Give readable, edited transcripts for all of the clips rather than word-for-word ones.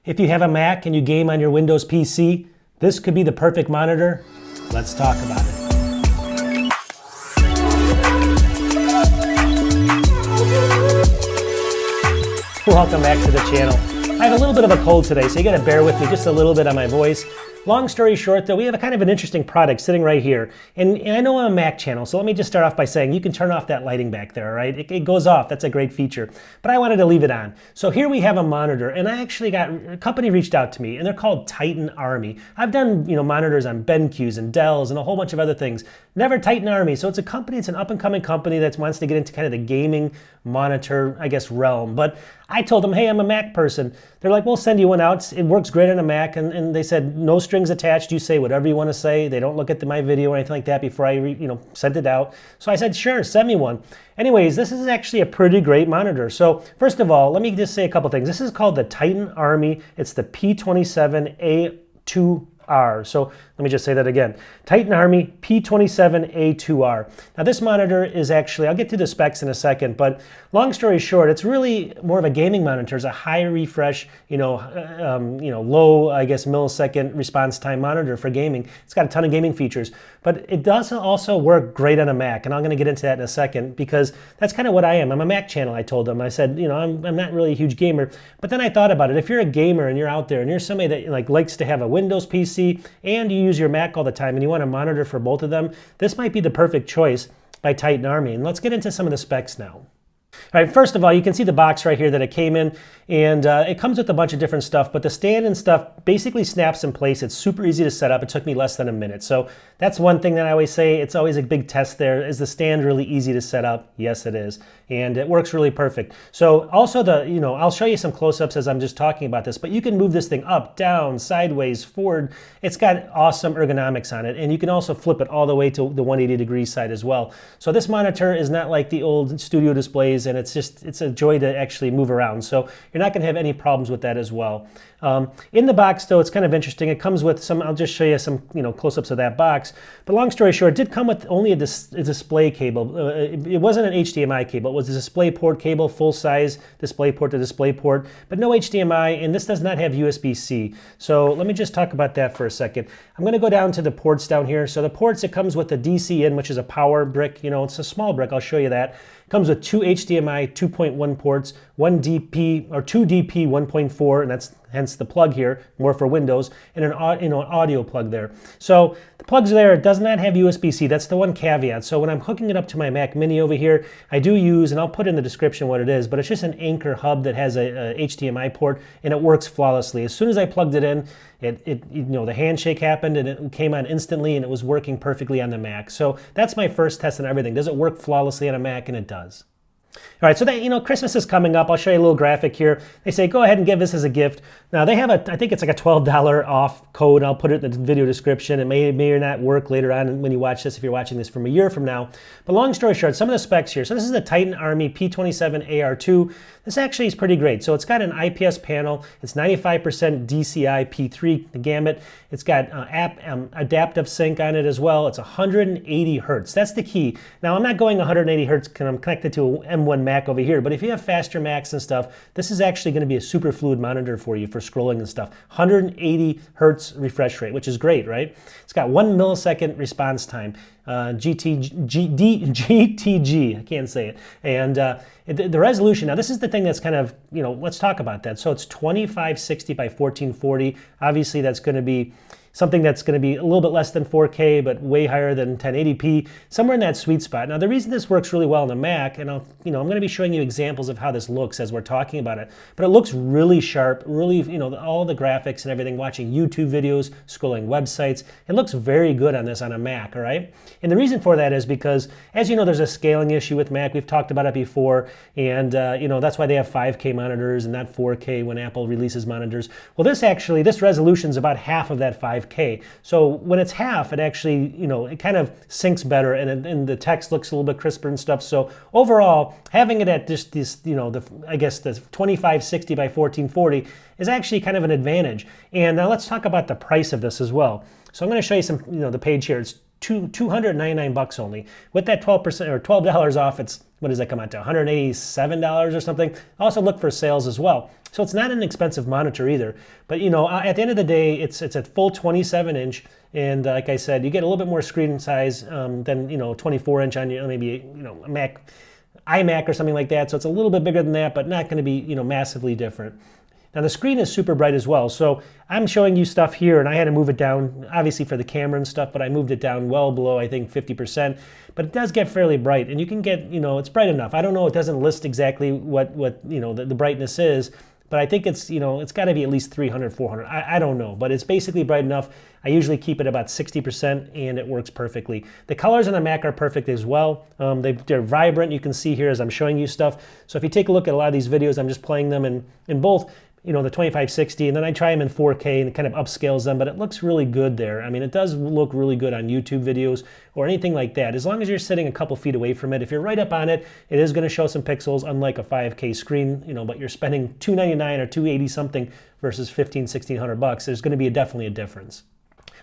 If you have a Mac and you game on your Windows PC, this could be the perfect monitor. Let's talk about it. Welcome back to the channel. I have a little bit of a cold today, so you gotta bear with me just a little bit on my voice. Long story short, though, we have a kind of an interesting product sitting right here. And I know I'm a Mac channel, so let me just start off by saying you can turn off that lighting back there, all right? It goes off, that's a great feature. But I wanted to leave it on. So here we have a monitor, and I actually got, a company reached out to me, and they're called Titan Army. I've done, monitors on BenQs and Dells and a whole bunch of other things. Never Titan Army, so it's a company, it's an up-and-coming company that wants to get into kind of the gaming monitor, I guess, realm. But I told them, hey, I'm a Mac person. They're like, we'll send you one out. It works great on a Mac. And they said, no strings attached. You say whatever you want to say. They don't look at my video or anything like that before I sent it out. So I said, sure, send me one. Anyways, this is actually a pretty great monitor. So first of all, let me just say a couple things. This is called the Titan Army. It's the P27A2R. So let me just say that again. Titan Army P27A2R. Now this monitor is actually, I'll get to the specs in a second, but long story short, it's really more of a gaming monitor. It's a high refresh, low, I guess, millisecond response time monitor for gaming. It's got a ton of gaming features, but it does also work great on a Mac, and I'm going to get into that in a second because that's kind of what I am. I'm a Mac channel, I told them. I said, I'm not really a huge gamer, but then I thought about it. If you're a gamer and you're out there and you're somebody that likes to have a Windows PC and you use your Mac all the time and you want a monitor for both of them, this might be the perfect choice by Titan Army. And let's get into some of the specs now. All right, first of all, you can see the box right here that it came in, and it comes with a bunch of different stuff, but the stand and stuff basically snaps in place. It's super easy to set up. It took me less than a minute. So that's one thing that I always say. It's always a big test there. Is the stand really easy to set up? Yes, it is. And it works really perfect. So also I'll show you some close-ups as I'm just talking about this, but you can move this thing up, down, sideways, forward. It's got awesome ergonomics on it, and you can also flip it all the way to the 180-degree side as well. So this monitor is not like the old studio displays, and it's a joy to actually move around. So you're not going to have any problems with that as well. In the box, though, it's kind of interesting. It comes with some, I'll just show you some close-ups of that box. But long story short, it did come with only a display cable. It wasn't an HDMI cable. It was a DisplayPort cable, full-size DisplayPort to DisplayPort, but no HDMI, and this does not have USB-C. So let me just talk about that for a second. I'm going to go down to the ports down here. So the ports, it comes with the DC in, which is a power brick. It's a small brick. I'll show you that. It comes with two HDMI 2.1 ports, one DP or two DP 1.4, and that's hence the plug here, more for Windows, and an audio plug there. So the plug's there. It does not have USB-C. That's the one caveat. So when I'm hooking it up to my Mac Mini over here, I do use, and I'll put in the description what it is, but it's just an Anchor hub that has a HDMI port, and it works flawlessly. As soon as I plugged it in, the handshake happened, and it came on instantly, and it was working perfectly on the Mac. So that's my first test on everything. Does it work flawlessly on a Mac? And it does. All right, so that, Christmas is coming up. I'll show you a little graphic here. They say, go ahead and give this as a gift. Now, they have I think it's like a $12 off code. I'll put it in the video description. It may or not work later on when you watch this, if you're watching this from a year from now. But long story short, some of the specs here. So this is the Titan Army P27AR2. This actually is pretty great. So it's got an IPS panel. It's 95% DCI P3, the gamut. It's got adaptive sync on it as well. It's 180 hertz. That's the key. Now, I'm not going 180 hertz because I'm connected to an M1 Mac over here, but if you have faster Macs and stuff, this is actually going to be a super fluid monitor for you for scrolling and stuff. 180 hertz refresh rate, which is great, right? It's got 1 millisecond response time, GTG, I can't say it. And the resolution, now this is the thing that's kind of, let's talk about that. So it's 2560 by 1440. Obviously that's going to be something that's going to be a little bit less than 4K, but way higher than 1080p, somewhere in that sweet spot. Now, the reason this works really well on the Mac, and I'm going to be showing you examples of how this looks as we're talking about it, but it looks really sharp, really, all the graphics and everything, watching YouTube videos, scrolling websites. It looks very good on this on a Mac, all right? And the reason for that is because, as you know, there's a scaling issue with Mac. We've talked about it before, and, that's why they have 5K monitors and not 4K when Apple releases monitors. Well, this resolution is about half of that 5K. So when it's half, it actually, it kind of syncs better, and the text looks a little bit crisper and stuff. So overall, having it at this, I guess the 2560 by 1440 is actually kind of an advantage. And now let's talk about the price of this as well. So I'm going to show you some, the page here. It's $299 only. With that 12% or $12 off, it's, what does that come out to? $187 or something. Also look for sales as well. So it's not an expensive monitor either. But you know, at the end of the day, it's a full 27 inch. And like I said, you get a little bit more screen size than, you know, 24 inch on your, maybe, you know, a iMac or something like that. So it's a little bit bigger than that, but not going to be, you know, massively different. Now the screen is super bright as well. So I'm showing you stuff here and I had to move it down, obviously for the camera and stuff, but I moved it down well below, I think 50%, but it does get fairly bright and you can get, you know, it's bright enough. I don't know, it doesn't list exactly what you know, the brightness is, but I think it's, you know, it's got to be at least 300, 400. I don't know, but it's basically bright enough. I usually keep it about 60% and it works perfectly. The colors on the Mac are perfect as well. They're vibrant. You can see here as I'm showing you stuff. So if you take a look at a lot of these videos, I'm just playing them in both, you know, the 2560, and then I try them in 4K and it kind of upscales them, but it looks really good there. I mean, it does look really good on YouTube videos or anything like that. As long as you're sitting a couple feet away from it, if you're right up on it, it is going to show some pixels, unlike a 5K screen, you know, but you're spending $299 or $280 something versus $1,500-$1,600. There's going to be definitely a difference.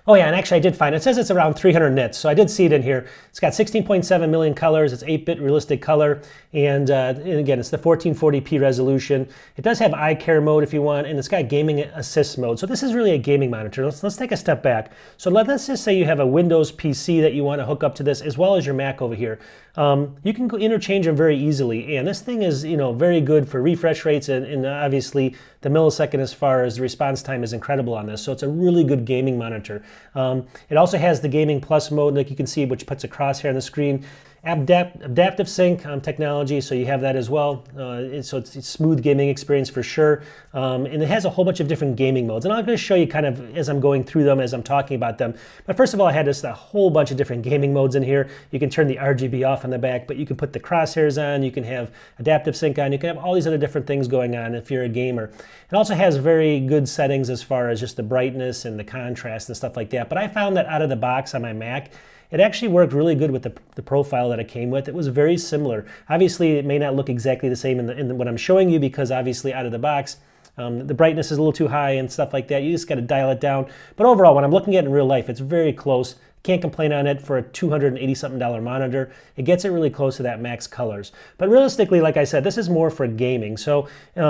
Oh yeah, and actually I did find, it says it's around 300 nits, so I did see it in here. It's got 16.7 million colors, it's 8-bit realistic color, and again, it's the 1440p resolution. It does have eye care mode if you want, and it's got gaming assist mode. So this is really a gaming monitor. Let's take a step back. So let's just say you have a Windows PC that you want to hook up to this, as well as your Mac over here. You can interchange them very easily, and this thing is, you know, very good for refresh rates, and obviously the millisecond as far as the response time is incredible on this. So it's a really good gaming monitor. It also has the Gaming Plus mode, like you can see, which puts a crosshair on the screen. Adaptive sync technology, so you have that as well. So it's a smooth gaming experience for sure. And it has a whole bunch of different gaming modes. And I'm going to show you kind of as I'm going through them, as I'm talking about them. But first of all, I had just a whole bunch of different gaming modes in here. You can turn the RGB off on the back, but you can put the crosshairs on, you can have adaptive sync on, you can have all these other different things going on if you're a gamer. It also has very good settings as far as just the brightness and the contrast and stuff like that. But I found that out of the box on my Mac, it actually worked really good with the profile that it came with. It was very similar. Obviously, it may not look exactly the same in what I'm showing you, because obviously out of the box, the brightness is a little too high and stuff like that. You just got to dial it down. But overall, when I'm looking at it in real life, it's very close. Can't complain on it for a $280-something monitor. It gets it really close to that max colors. But realistically, like I said, this is more for gaming. So, you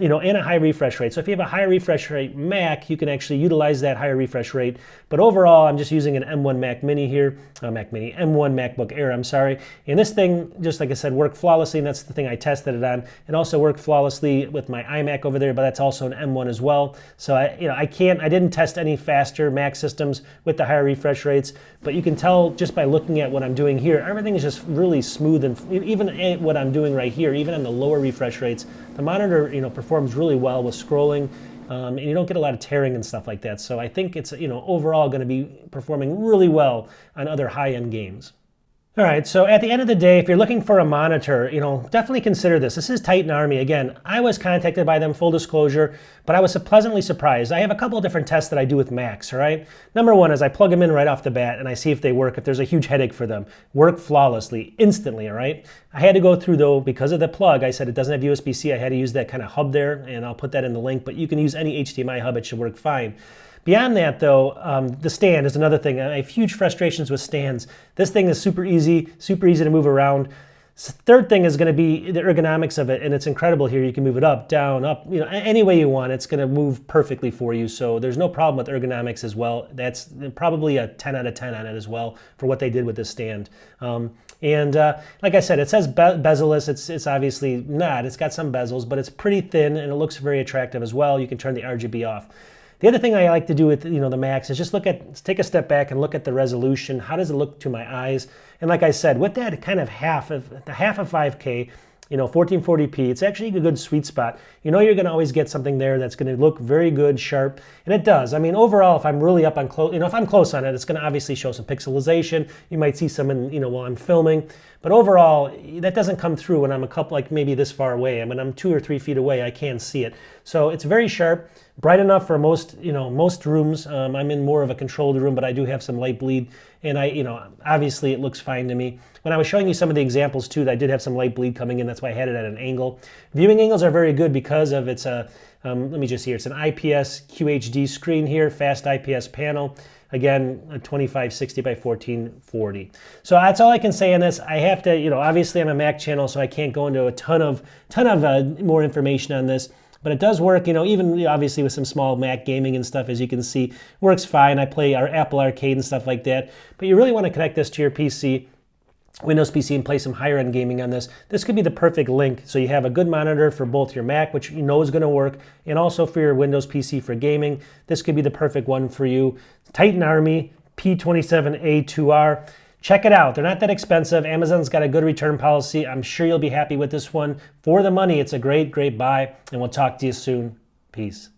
know, and a high refresh rate. So if you have a high refresh rate Mac, you can actually utilize that higher refresh rate. But overall, I'm just using an M1 Mac Mini here, M1 MacBook Air, I'm sorry. And this thing, just like I said, worked flawlessly, and that's the thing I tested it on. It also worked flawlessly with my iMac over there, but that's also an M1 as well. So I didn't test any faster Mac systems with the higher refresh rates. But you can tell just by looking at what I'm doing here, everything is just really smooth, and even what I'm doing right here, even on the lower refresh rates, the monitor, you know, performs really well with scrolling, and you don't get a lot of tearing and stuff like that. So I think it's, you know, overall going to be performing really well on other high-end games. All right, so at the end of the day, if you're looking for a monitor, you know, definitely consider this. This is Titan Army. Again, I was contacted by them, full disclosure, but I was pleasantly surprised. I have a couple of different tests that I do with Macs, all right? Number one is I plug them in right off the bat and I see if they work, if there's a huge headache for them. Work flawlessly, instantly, all right? I had to go through, though, because of the plug, I said it doesn't have USB-C. I had to use that kind of hub there, and I'll put that in the link, but you can use any HDMI hub. It should work fine. Beyond that, though, the stand is another thing. I have huge frustrations with stands. This thing is super easy to move around. Third thing is going to be the ergonomics of it, and it's incredible here. You can move it up, down, up, you know, any way you want. It's going to move perfectly for you, so there's no problem with ergonomics as well. That's probably a 10 out of 10 on it as well for what they did with this stand. Like I said, it says bezel-less. It's obviously not. It's got some bezels, but it's pretty thin, and it looks very attractive as well. You can turn the RGB off. The other thing I like to do with, you know, the Macs is just take a step back and look at the resolution. How does it look to my eyes? And like I said, with that kind of half of 5K, you know, 1440p, it's actually a good sweet spot. You know, you're going to always get something there that's going to look very good, sharp, and it does. I mean, overall, if I'm really up on close, you know, if I'm close on it, it's going to obviously show some pixelization. You might see some in, you know, while I'm filming, but overall, that doesn't come through when I'm like maybe this far away. I mean, I'm 2 or 3 feet away, I can't see it. So it's very sharp. bright enough for most, most rooms. I'm in more of a controlled room, but I do have some light bleed, and obviously it looks fine to me. When I was showing you some of the examples too, I did have some light bleed coming in. That's why I had it at an angle. Viewing angles are very good because of it's a, let me just see here. It's an IPS QHD screen here, fast IPS panel. Again, a 2560 by 1440. So that's all I can say on this. I have to, obviously I'm a Mac channel, so I can't go into a ton of more information on this. But it does work, even obviously with some small Mac gaming and stuff, as you can see, works fine. I play our Apple Arcade and stuff like that. But you really want to connect this to your PC, Windows PC, and play some higher end gaming on this. This could be the perfect link. So you have a good monitor for both your Mac, which you know is going to work, and also for your Windows PC for gaming. This could be the perfect one for you. Titan Army P27A2R. Check it out. They're not that expensive. Amazon's got a good return policy. I'm sure you'll be happy with this one. For the money, it's a great, great buy, and we'll talk to you soon. Peace.